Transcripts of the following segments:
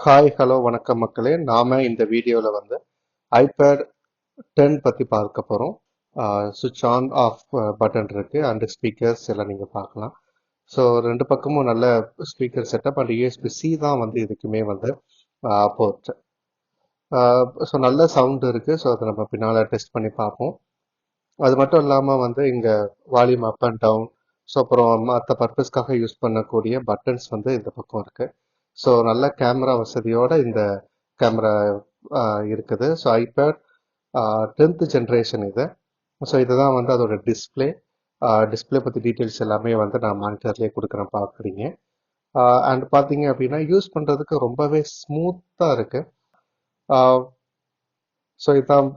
Hi hello வணக்கம் மக்களே. நாம இந்த வீடியோவில் வந்து ஐபேட் 10 பற்றி பார்க்க போகிறோம். சுவிட்ச் ஆன் ஆஃப் பட்டன் இருக்கு அண்ட் ஸ்பீக்கர்ஸ் எல்லாம் நீங்கள் பார்க்கலாம். ஸோ ரெண்டு பக்கமும் நல்ல ஸ்பீக்கர் செட்டப் அண்ட் USB-C தான் வந்து இதுக்குமே வந்து போர்ட். ஸோ நல்ல சவுண்ட் இருக்கு. ஸோ அதை நம்ம பின்னால் டெஸ்ட் பண்ணி பார்ப்போம். அது மட்டும் இல்லாமல் வந்து இங்கே volume up and down, so அப்புறம் மற்ற பர்பஸ்க்காக யூஸ் பண்ணக்கூடிய பட்டன்ஸ் வந்து இந்த பக்கம் இருக்கு. ஸோ நல்ல கேமரா வசதியோட இந்த கேமரா இருக்குது. ஸோ ஐபேட் 10th ஜென்ரேஷன் இது. ஸோ இதுதான் வந்து அதோட டிஸ்பிளே பற்றி டீட்டெயில்ஸ் எல்லாமே வந்து நான் மானிட்டர்லேயே கொடுக்குறேன், பார்க்குறீங்க. அண்ட் பார்த்தீங்க அப்படின்னா யூஸ் பண்ணுறதுக்கு ரொம்பவே ஸ்மூத்தாக இருக்கு. ஸோ இதுதான்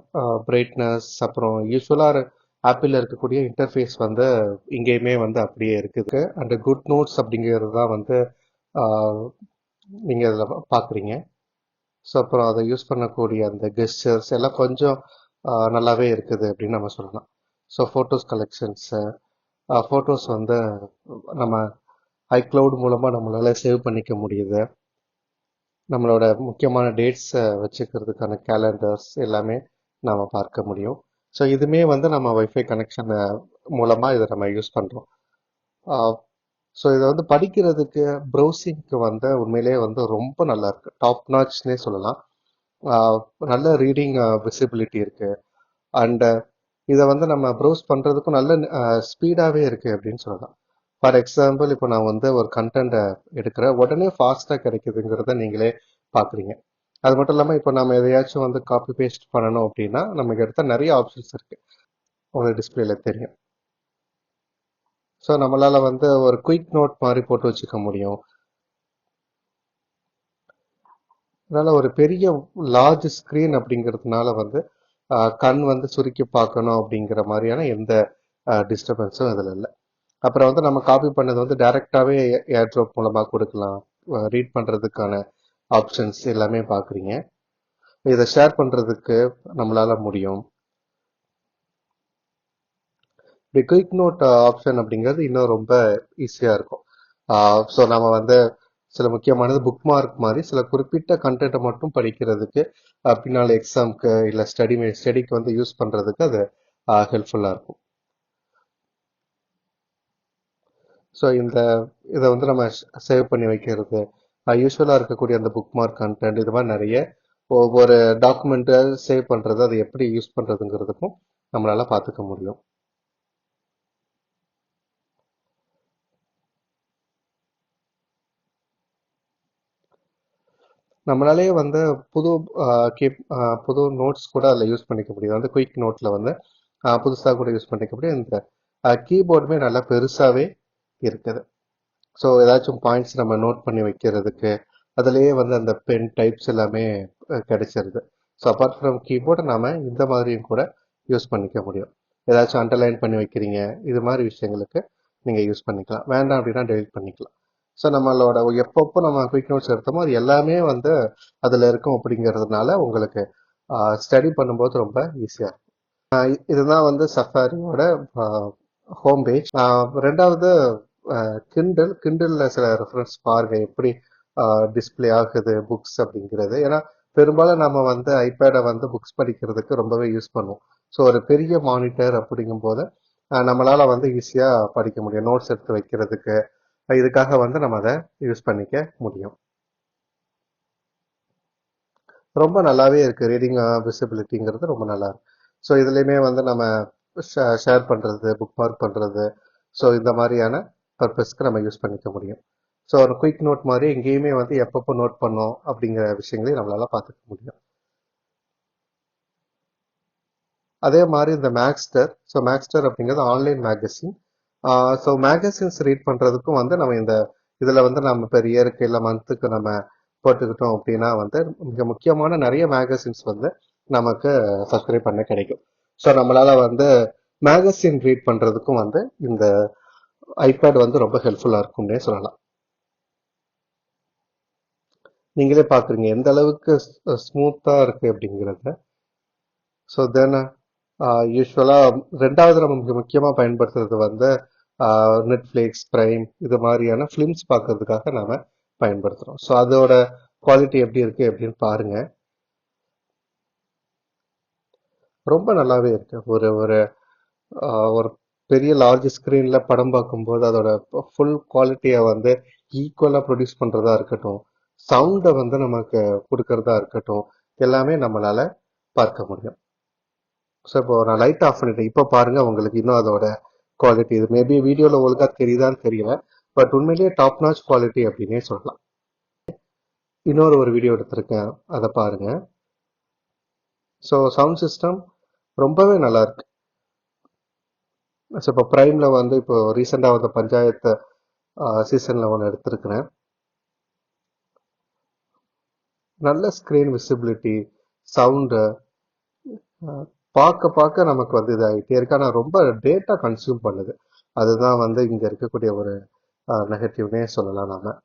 பிரைட்னஸ். அப்புறம் யூஸ்வலாக ஆப்பிளில் இருக்கக்கூடிய இன்டர்ஃபேஸ் வந்து இங்கேயுமே வந்து அப்படியே இருக்குது. அண்ட் குட் நோட்ஸ் அப்படிங்கிறது தான் வந்து நீங்கள் இதில் பார்க்குறீங்க. ஸோ அப்புறம் அதை யூஸ் பண்ணக்கூடிய அந்த கெஸ்டர்ஸ் எல்லாம் கொஞ்சம் நல்லாவே இருக்குது அப்படின்னு நம்ம சொல்லலாம். ஸோ ஃபோட்டோஸ் கலெக்ஷன்ஸு, ஃபோட்டோஸ் வந்து நம்ம ஐக்ளவுட் மூலமாக நம்மளால் சேவ் பண்ணிக்க முடியுது. நம்மளோட முக்கியமான டேட்ஸை வச்சுக்கிறதுக்கான கேலண்டர்ஸ் எல்லாமே நாம் பார்க்க முடியும். ஸோ இதுவுமே வந்து நம்ம வைஃபை கனெக்ஷன் மூலமாக இதை நம்ம யூஸ் பண்ணுறோம். ஸோ இதை வந்து படிக்கிறதுக்கு ப்ரௌசிங்க்கு வந்து உண்மையிலே வந்து ரொம்ப நல்லா இருக்கு. டாப் நாட்ச்னே சொல்லலாம். நல்ல ரீடிங் விசிபிலிட்டி இருக்கு. அண்ட் இதை வந்து நம்ம ப்ரௌஸ் பண்ணுறதுக்கும் நல்ல ஸ்பீடாகவே இருக்கு அப்படின்னு சொல்லலாம். ஃபார் எக்ஸாம்பிள், இப்போ நான் வந்து ஒரு கண்டென்ட்டை எடுக்கிறேன், உடனே ஃபாஸ்ட்டாக கிடைக்குதுங்கிறத நீங்களே பார்க்குறீங்க. அது மட்டும் இல்லாமல் இப்போ நம்ம எதையாச்சும் வந்து காப்பி பேஸ்ட் பண்ணணும் அப்படின்னா நமக்கு எடுத்த நிறைய ஆப்ஷன்ஸ் இருக்கு, உங்களுக்கு டிஸ்பிளேல தெரியும். ஸோ நம்மளால வந்து ஒரு குயிக் நோட் மாதிரி போட்டு வச்சுக்க முடியும். அதனால ஒரு பெரிய லார்ஜ் ஸ்க்ரீன் அப்படிங்கிறதுனால வந்து கண் வந்து சுருக்கி பார்க்கணும் அப்படிங்கிற மாதிரியான எந்த டிஸ்டர்பன்ஸும் இதில் இல்லை. அப்புறம் வந்து நம்ம காப்பி பண்ணது வந்து டைரெக்டாகவே ஏர்ட்ராப் மூலமாக கொடுக்கலாம். ரீட் பண்ணுறதுக்கான ஆப்ஷன்ஸ் எல்லாமே பார்க்குறீங்க. இதை ஷேர் பண்ணுறதுக்கு நம்மளால முடியும். இப்படி குயிக் நோட் ஆப்ஷன் அப்படிங்கிறது இன்னும் ரொம்ப ஈஸியாக இருக்கும். ஸோ நம்ம வந்து சில முக்கியமானது புக் மார்க் மாதிரி சில குறிப்பிட்ட கண்டென்ட்டை மட்டும் படிக்கிறதுக்கு, பின்னால் எக்ஸாம்க்கு இல்லை ஸ்டடிக்கு வந்து யூஸ் பண்ணுறதுக்கு அது ஹெல்ப்ஃபுல்லாக இருக்கும். ஸோ இதை வந்து நம்ம சேவ் பண்ணி வைக்கிறது, யூஸ்வலாக இருக்கக்கூடிய அந்த புக் மார்க் கண்டென்ட், இது மாதிரி நிறைய ஒவ்வொரு டாக்குமெண்ட்டை சேவ் பண்ணுறது, அதை எப்படி யூஸ் பண்ணுறதுங்கிறதுக்கும் நம்மளால பார்த்துக்க முடியும். நம்மளாலேயே வந்து புது நோட்ஸ் கூட அதில் யூஸ் பண்ணிக்க முடியும். வந்து குயிக் நோட்டில் வந்து புதுசாக கூட யூஸ் பண்ணிக்க முடியும். இந்த கீபோர்டுமே நல்லா பெருசாகவே இருக்குது. ஸோ ஏதாச்சும் பாயிண்ட்ஸ் நம்ம நோட் பண்ணி வைக்கிறதுக்கு அதுலேயே வந்து அந்த பென் டைப்ஸ் எல்லாமே கிடைச்சிருது. ஸோ அப்பார்ட் ஃப்ரம் கீபோர்டை நாம் இந்த மாதிரியும் கூட யூஸ் பண்ணிக்க முடியும். ஏதாச்சும் அண்டர்லைன் பண்ணி வைக்கிறீங்க, இது மாதிரி விஷயங்களுக்கு நீங்கள் யூஸ் பண்ணிக்கலாம். வேண்டாம் அப்படின்னா டெலிட் பண்ணிக்கலாம். ஸோ நம்மளோட எப்பப்போ நம்ம குயிக் நோட்ஸ் எடுத்தோமோ அது எல்லாமே வந்து அதில் இருக்கும் அப்படிங்கிறதுனால உங்களுக்கு ஸ்டடி பண்ணும்போது ரொம்ப ஈஸியாக இருக்கும். இதுதான் வந்து சஃபாரியோட ஹோம் பேஜ். ரெண்டாவது கிண்டில் சில ரெஃபரன்ஸ் பாருங்க எப்படி டிஸ்பிளே ஆகுது புக்ஸ் அப்படிங்கிறது. ஏன்னா பெரும்பாலும் நம்ம வந்து ஐபேடை வந்து புக்ஸ் படிக்கிறதுக்கு ரொம்பவே யூஸ் பண்ணுவோம். ஸோ ஒரு பெரிய மானிட்டர் அப்படிங்கும் போது நம்மளால வந்து ஈஸியாக படிக்க முடியும். நோட்ஸ் எடுத்து வைக்கிறதுக்கு இதுக்காக வந்து நம்ம அதை யூஸ் பண்ணிக்க முடியும். ரொம்ப நல்லாவே இருக்கு. ரீடிங் விசிபிலிட்டிங்கிறது ரொம்ப நல்லா இருக்கு. ஸோ இதுலேயுமே வந்து நம்ம ஷேர் பண்ணுறது, புக் மார்க் பண்ணுறது, ஸோ இந்த மாதிரியான பர்பஸ்க்கு நம்ம யூஸ் பண்ணிக்க முடியும். ஸோ ஒரு குயிக் நோட் மாதிரி எங்கேயுமே வந்து எப்பப்போ நோட் பண்ணோம் அப்படிங்கிற விஷயங்களையும் நம்மளால பார்த்துக்க முடியும். அதே மாதிரி இந்த மேக்ஸ்டர் அப்படிங்கிறது online magazine. So magazines read பண்ணுறதுக்கும் வந்து நம்ம இதில் வந்து நம்ம பெர் இயருக்கு இல்லை மந்த்துக்கு நம்ம போட்டுக்கிட்டோம் அப்படின்னா வந்து மிக முக்கியமான நிறைய மேகசின்ஸ் வந்து நமக்கு சப்ஸ்கிரைப் பண்ண கிடைக்கும். ஸோ நம்மளால வந்து மேகசின் ரீட் பண்ணுறதுக்கும் வந்து இந்த ஐபேட் வந்து ரொம்ப ஹெல்ப்ஃபுல்லாக இருக்கும்னே சொல்லலாம். நீங்களே பார்க்குறீங்க எந்த அளவுக்கு ஸ்மூத்தாக இருக்கு அப்படிங்கிறத. ஸோ தென் யூஸ்வலாக ரெண்டாவது நம்ம மிக முக்கியமாக பயன்படுத்துறது வந்து நெட்ஃப்ளிக்ஸ், பிரைம் இது மாதிரியான ஃபிலிம்ஸ் பார்க்கறதுக்காக நாம் பயன்படுத்துகிறோம். ஸோ அதோட குவாலிட்டி எப்படி இருக்கு அப்படின்னு பாருங்க. ரொம்ப நல்லாவே இருக்கு. ஒரு ஒரு ஒரு பெரிய லார்ஜ் ஸ்க்ரீன்ல படம் பார்க்கும்போது அதோட ஃபுல் குவாலிட்டியை வந்து ஈக்குவலாக ப்ரொடியூஸ் பண்ணுறதா இருக்கட்டும், சவுண்டை வந்து நமக்கு கொடுக்கறதா இருக்கட்டும், எல்லாமே நம்மளால பார்க்க முடியும். ஸோ இப்போ நான் லைட் ஆஃப் பண்ணிட்டேன். இப்போ பாருங்க உங்களுக்கு இன்னும் அதோட குவாலிட்டி இது மேபி வீடியோவில் ஒழுங்கா தெரியுதான்னு தெரியல. பட் உண்மையிலேயே டாப் நாச் குவாலிட்டி அப்படின்னே சொல்லலாம். இன்னொரு ஒரு வீடியோ எடுத்திருக்கேன், அதை பாருங்க. ஸோ சவுண்ட் சிஸ்டம் ரொம்பவே நல்லா இருக்கு. ஸோ இப்போ ப்ரைம்ல வந்து இப்போ ரீசெண்டாக வந்த பஞ்சாயத்து சீசன்ல ஒன்று எடுத்திருக்கிறேன். நல்ல ஸ்க்ரீன் விசிபிலிட்டி, சவுண்டு பார்க்க பார்க்க நமக்கு வந்து இதாகிட்டே இருக்கு. ஆனால் ரொம்ப டேட்டா கன்சியூம் பண்ணுது. அதுதான் வந்து இங்கே இருக்கக்கூடிய ஒரு நெகட்டிவ்னே சொல்லலாம் நாம.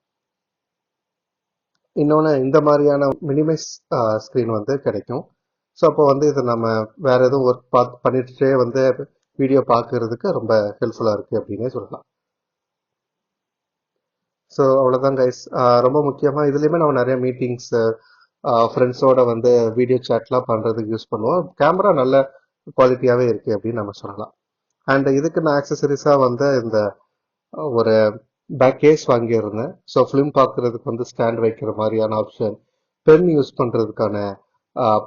இன்னொன்று இந்த மாதிரியான மினிமைஸ் ஸ்க்ரீன் வந்து கிடைக்கும். ஸோ அப்போ வந்து இது நம்ம வேற எதுவும் ஒர்க் பண்ணிட்டுட்டே வந்து வீடியோ பார்க்கறதுக்கு ரொம்ப ஹெல்ப்ஃபுல்லாக இருக்குது அப்படின்னே சொல்லலாம். ஸோ அவ்வளோதான் கைஸ். ரொம்ப முக்கியமாக இதுலேயுமே நம்ம நிறைய மீட்டிங்ஸு ஃப்ரெண்ட்ஸோட வந்து வீடியோ சேட்லாம் பண்ணுறதுக்கு யூஸ் பண்ணுவோம். கேமரா நல்ல குவாலிட்டியாகவே இருக்குது அப்படின்னு நம்ம சொல்லலாம். அண்ட் இதுக்கு நான் ஆக்சசரிஸாக வந்து இந்த ஒரு பேக் கேஸ் வாங்கியிருந்தேன். ஸோ ஃபிலிம் பார்க்குறதுக்கு வந்து ஸ்டாண்ட் வைக்கிற மாதிரியான ஆப்ஷன், பென் யூஸ் பண்ணுறதுக்கான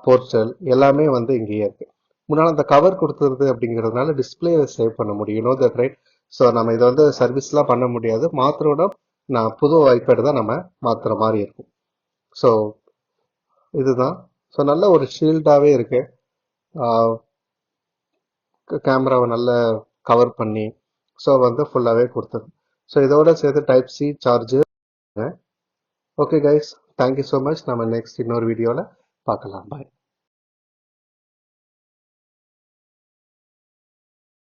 போர்ட்டல் எல்லாமே வந்து இங்கேயே இருக்கு. முன்னால் அந்த கவர் கொடுத்துருது அப்படிங்கிறதுனால டிஸ்பிளே சேவ் பண்ண முடியும். Know that right. ஸோ நம்ம இதை வந்து சர்வீஸ்லாம் பண்ண முடியாது. மாத்திரோட நான் புது ஐபேடு தான் நம்ம மாற்றுற மாதிரி இருக்கும். ஸோ இதுதான். ஸோ நல்ல ஒரு ஷீல்டாகவே இருக்கு. கேமராவை நல்லா கவர் பண்ணி ஸோ வந்து ஃபுல்லாகவே கொடுத்தது. ஸோ இதோட சேர்த்து type C charger. Okay guys, thank you so much. நம்ம நெக்ஸ்ட் இன்னொரு வீடியோவில் பார்க்கலாம். பாய்.